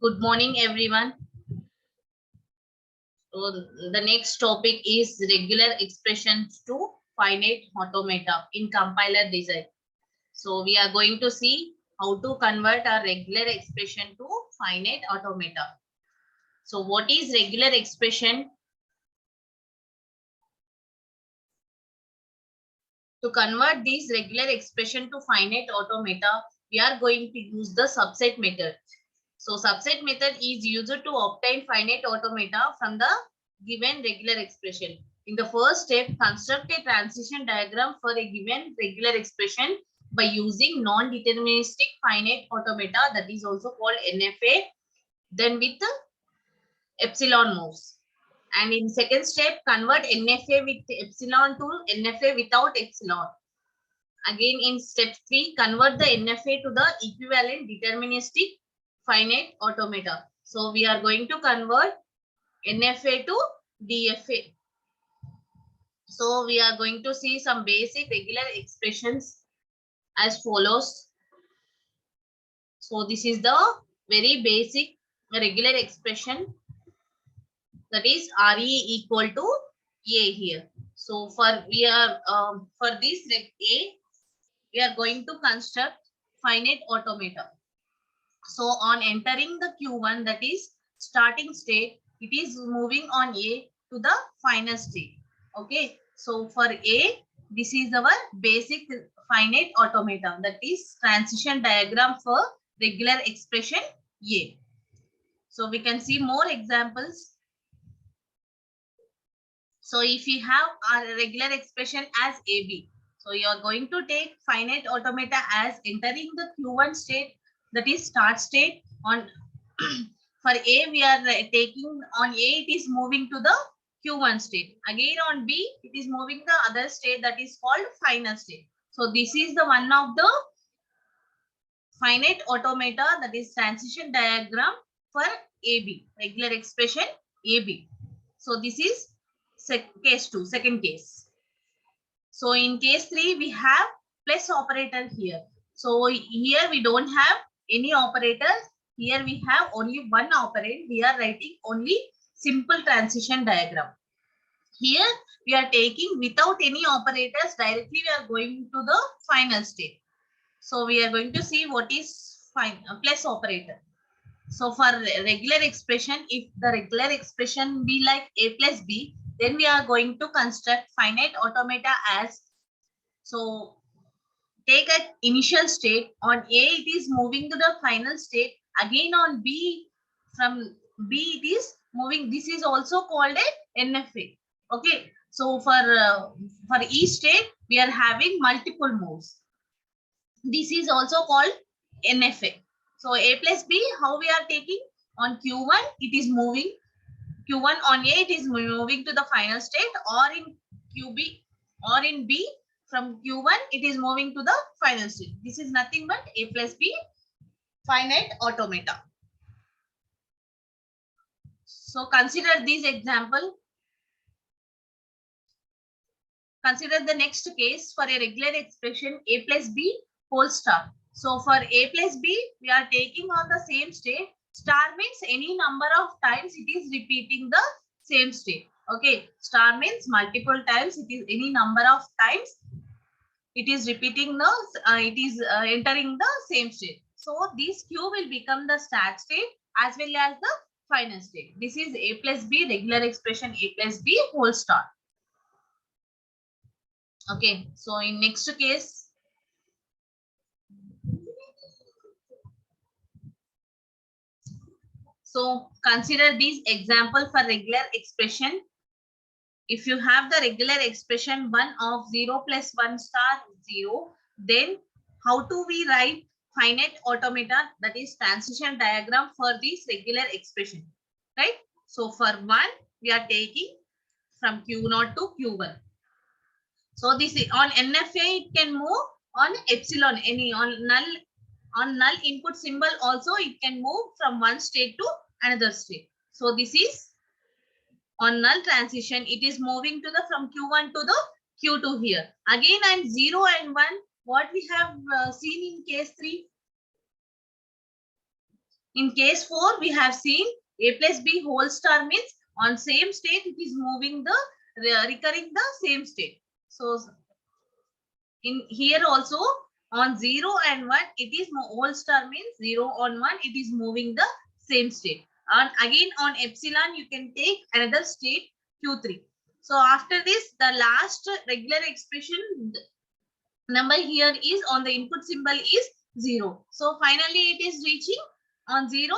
Good morning, everyone. So the next topic is regular expressions to finite automata in compiler design. So we are going to see how to convert a regular expression to finite automata. So what is regular expression? To convert this regular expression to finite automata, we are going to use the subset method. So subset method is used to obtain finite automata from the given regular expression. In the first step, construct a transition diagram for a given regular expression by using non-deterministic finite automata, that is also called NFA, then with epsilon moves. And in second step, convert NFA with epsilon to NFA without epsilon. Again, in step 3, convert the NFA to the equivalent deterministic finite automata. So we are going to convert NFA to DFA. So we are going to see some basic regular expressions as follows. So this is the very basic regular expression, that is RE equal to A here. So for this A, we are going to construct finite automata. So on entering the Q1, that is starting state, it is moving on A to the final state. Okay. So for A, this is our basic finite automata, that is transition diagram for regular expression A. So we can see more examples. So if you have a regular expression as AB, so you are going to take finite automata as entering the Q1 state, that is start state. On for A, we are taking on A, it is moving to the Q1 state. Again on B, it is moving the other state, that is called final state. So this is the one of the finite automata, that is transition diagram for AB, regular expression AB. So this is case 2, second case. So in case 3, we have plus operator here. So here we don't have any operators. Here we have only one operand. We are writing only simple transition diagram. Here we are taking without any operators, directly we are going to the final state. So we are going to see what is plus operator. So for regular expression, if the regular expression be like A plus B, then we are going to construct finite automata as, so take an initial state. On A, it is moving to the final state. Again on B, from B it is moving. This is also called a NFA. Okay. So for each state, we are having multiple moves. This is also called NFA. So A plus B, how we are taking? On Q1, it is moving. Q1 on A, it is moving to the final state, or in QB or in B, from Q1, it is moving to the final state. This is nothing but A plus B finite automata. So consider this example. Consider the next case for a regular expression A plus B whole star. So for A plus B, we are taking on the same state. Star means any number of times it is repeating the same state. Okay. Star means multiple times. It is any number of times it is repeating the, entering the same state. So this Q will become the start state as well as the final state. This is A plus B regular expression A plus B whole star. Okay. So in next case, so consider this example for regular expression. If you have the regular expression 1 of 0 plus 1 star 0, then how do we write finite automata, that is transition diagram for this regular expression, right? So for 1, we are taking from Q0 to Q1. So this is on NFA, it can move on epsilon, any on null input symbol also, it can move from one state to another state. So this is on null transition, it is moving to the from Q1 to the Q2 here. Again, and 0 and 1, what we have seen in case 3. In case 4, we have seen a plus b whole star means on same state it is moving the recurring the same state. So in here also on 0 and 1 it is whole star means 0 on 1 it is moving the same state. And again on epsilon you can take another state q3. So after this the last regular expression number here is on the input symbol is 0. So finally it is reaching on 0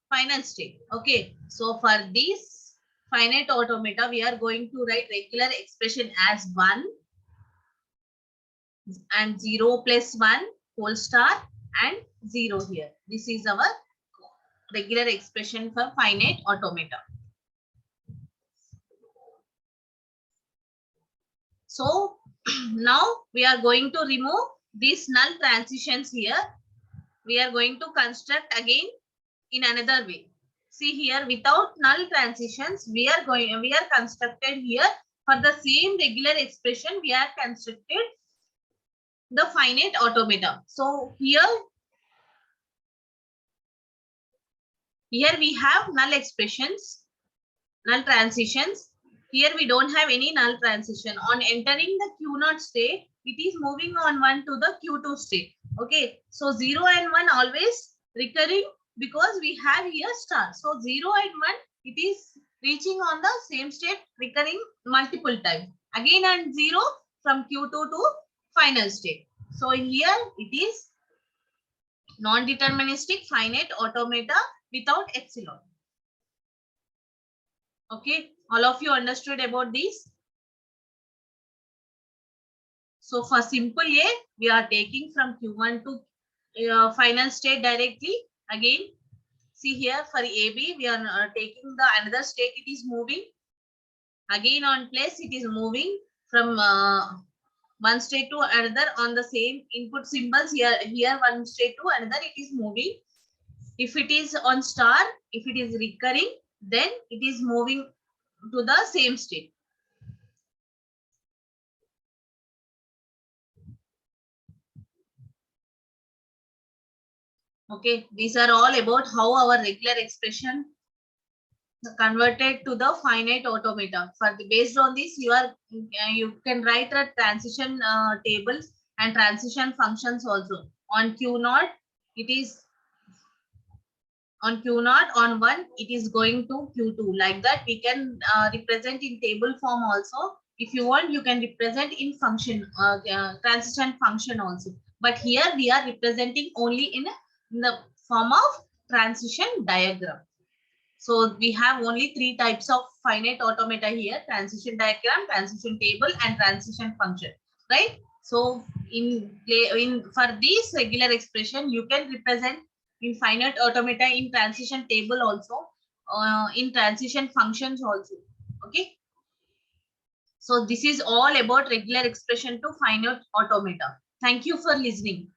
final state. Okay, so for this finite automata we are going to write regular expression as 1 and 0 plus 1 whole star and 0 here. This is our regular expression for finite automata. So now we are going to remove these null transitions here. We are going to construct again in another way. See here, without null transitions, we are constructed here for the same regular expression. We are constructed the finite automata. So here we have null expressions, null transitions. Here we don't have any null transition. On entering the Q0 state, it is moving on 1 to the Q2 state. Okay, so 0 and 1 always recurring because we have here star. So 0 and 1, it is reaching on the same state, recurring multiple times. Again and 0 from Q2 to final state. So here it is non-deterministic finite automata without epsilon. Okay, all of you understood about this? So for simple A, we are taking from Q1 to final state directly. Again, see here for AB, we are taking the another state, it is moving. Again on place, it is moving from one state to another on the same input symbols. Here one state to another, it is moving. If it is on star, if it is recurring, then it is moving to the same state. Okay, these are all about how our regular expression converted to the finite automata. For the, based on this, you can write the transition tables and transition functions also. On Q0, it is on Q0 on 1, it is going to Q2. Like that, we can represent in table form also. If you want, you can represent in function, transition function also. But here we are representing only in the form of transition diagram. So we have only 3 types of finite automata here: transition diagram, transition table, and transition function, right? So for this regular expression, you can represent in finite automata in transition table also, in transition functions also. Okay. So this is all about regular expression to finite automata. Thank you for listening.